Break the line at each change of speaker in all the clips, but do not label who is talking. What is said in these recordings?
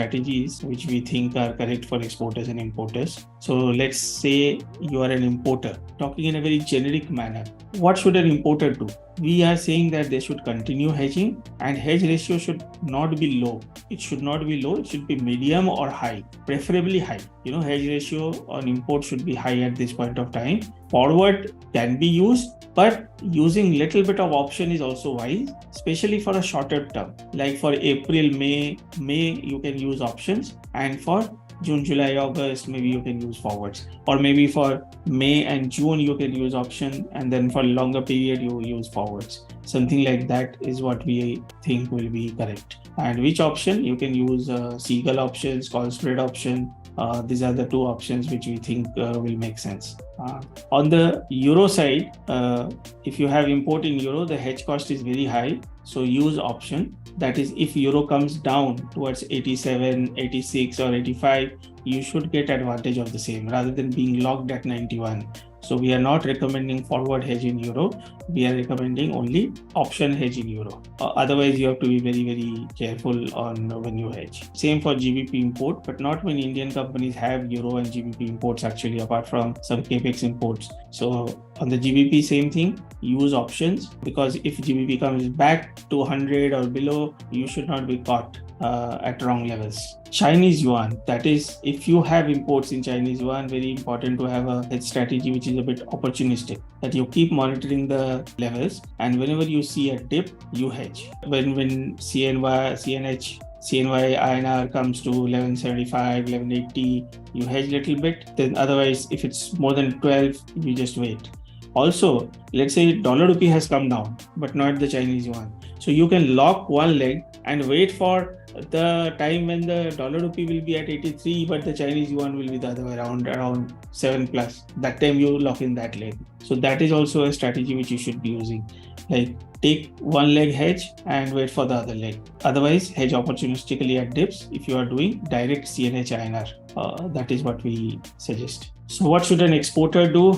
strategies which we think are correct for exporters and importers. So let's say you are an importer, talking in a very generic manner. What should an importer do? We are saying that they should continue hedging, and hedge ratio should not be low. It should not be low. It should be medium or high, preferably high. Hedge ratio on import should be high at this point of time. Forward can be used, but using little bit of option is also wise, especially for a shorter term. Like for April, May you can use options, and for June, July, August, maybe you can use forwards, or maybe for May and June you can use option, and then for longer period you use forwards. Something like that is what we think will be correct. And which option? You can use Seagull options, call spread option. These are the two options which we think will make sense. On the euro side, if you have import in euro, the hedge cost is very high. So use option. That is, if euro comes down towards 87, 86 or 85, you should get advantage of the same rather than being locked at 91. So we are not recommending forward hedge in euro. We are recommending only option hedge in euro. Otherwise, you have to be very, very careful on when you hedge. Same for GBP import, but not when Indian companies have euro and GBP imports actually, apart from some capex imports. So on the GBP, same thing, use options, because if GBP comes back to 100 or below, you should not be caught at wrong levels. Chinese yuan, that is, if you have imports in Chinese yuan, very important to have a hedge strategy which is a bit opportunistic, that you keep monitoring the levels, and whenever you see a dip, you hedge. When CNY INR comes to 1175, 1180, you hedge a little bit. Then otherwise, if it's more than 12, you just wait. Also, let's say dollar rupee has come down, but not the Chinese yuan. So you can lock one leg and wait for the time when the dollar rupee will be at 83, but the Chinese yuan will be the other way around 7 plus. That time you lock in that leg. So that is also a strategy which you should be using. Like, take one leg hedge and wait for the other leg. Otherwise, hedge opportunistically at dips if you are doing direct CNH INR. That is what we suggest. So what should an exporter do?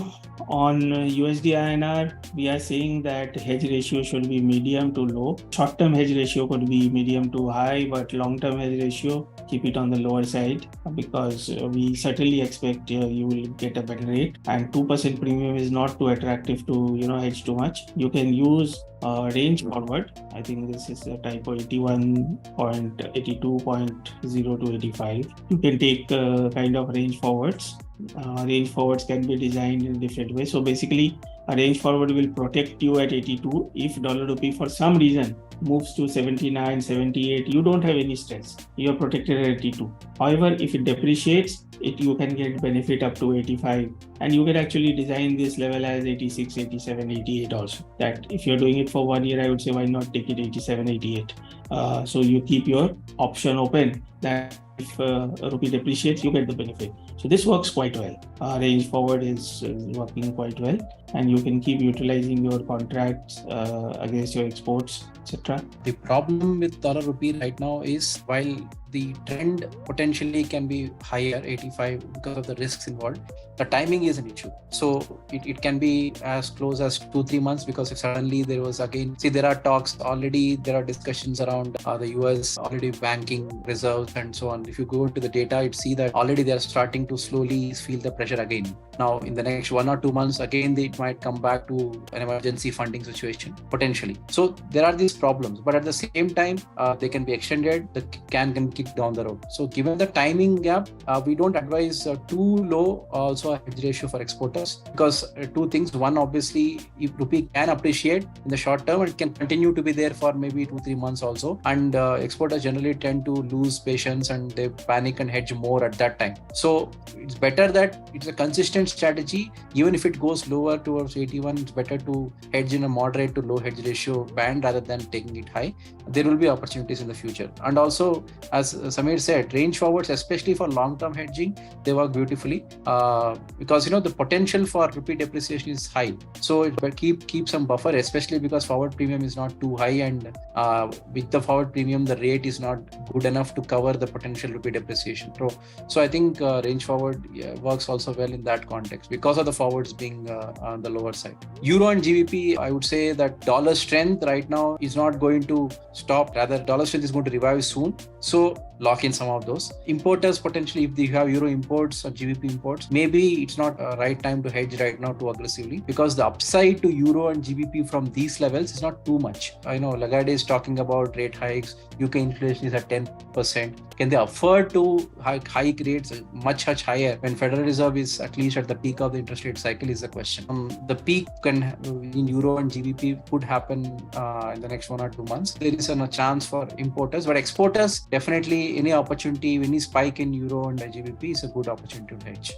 On USD INR, we are saying that hedge ratio should be medium to low. Short-term hedge ratio could be medium to high, but long-term hedge ratio, keep it on the lower side, because we certainly expect you will get a better rate, and 2% premium is not too attractive to hedge too much. You can use range forward. I think this is a typo, 81.82.0 to 85. You can take kind of range forwards. Range forwards can be designed in different ways. So basically, a range forward will protect you at 82. If dollar rupee for some reason moves to 79, 78, you don't have any stress. You are protected at 82. However, if it depreciates, you can get benefit up to 85. And you can actually design this level as 86, 87, 88 also. That if you're doing it for 1 year, I would say why not take it 87, 88. So you keep your option open that if rupee depreciates, you get the benefit. So this works quite well. Range forward is working quite well, and you can keep utilizing your contracts against your exports, etc.
The problem with dollar rupee right now is, while the trend potentially can be higher, 85, because of the risks involved, the timing is an issue. So it can be as close as 2-3 months, because if suddenly there was again, there are talks already, there are discussions around the US already banking reserves and so on. If you go into the data, you'd see that already they are starting to slowly feel the pressure again. Now, in the next 1 or 2 months, again, they might come back to an emergency funding situation, potentially. So there are these problems, but at the same time, they can be extended, the can kick down the road. So given the timing gap, we don't advise too low also a hedge ratio for exporters, because two things. One, obviously, if rupee can appreciate in the short term, it can continue to be there for maybe 2-3 months also. And exporters generally tend to lose patience and they panic and hedge more at that time. So it's better that it's a consistent strategy. Even if it goes lower towards 81, it's better to hedge in a moderate to low hedge ratio band rather than taking it high. There will be opportunities in the future. And also, as Samir said, range forwards, especially for long-term hedging, they work beautifully because the potential for rupee depreciation is high. So it keep some buffer, especially because forward premium is not too high, and with the forward premium, the rate is not good enough to cover the potential rupee depreciation. So I think range forward works also well in that context because of the forwards being on the lower side. Euro and GBP, I would say that dollar strength right now is not going to stop. Rather, dollar strength is going to revive soon. So lock in some of those. Importers potentially, if they have euro imports or GBP imports, maybe it's not a right time to hedge right now too aggressively, because the upside to euro and GBP from these levels is not too much. I know Lagarde is talking about rate hikes. UK inflation is at 10%. Can they afford to hike rates much higher when Federal Reserve is at least at the peak of the interest rate cycle is the question. The peak in euro and GBP could happen in the next 1 or 2 months. There is a chance for importers, but exporters, definitely any opportunity, any spike in euro and GBP is a good opportunity to hedge.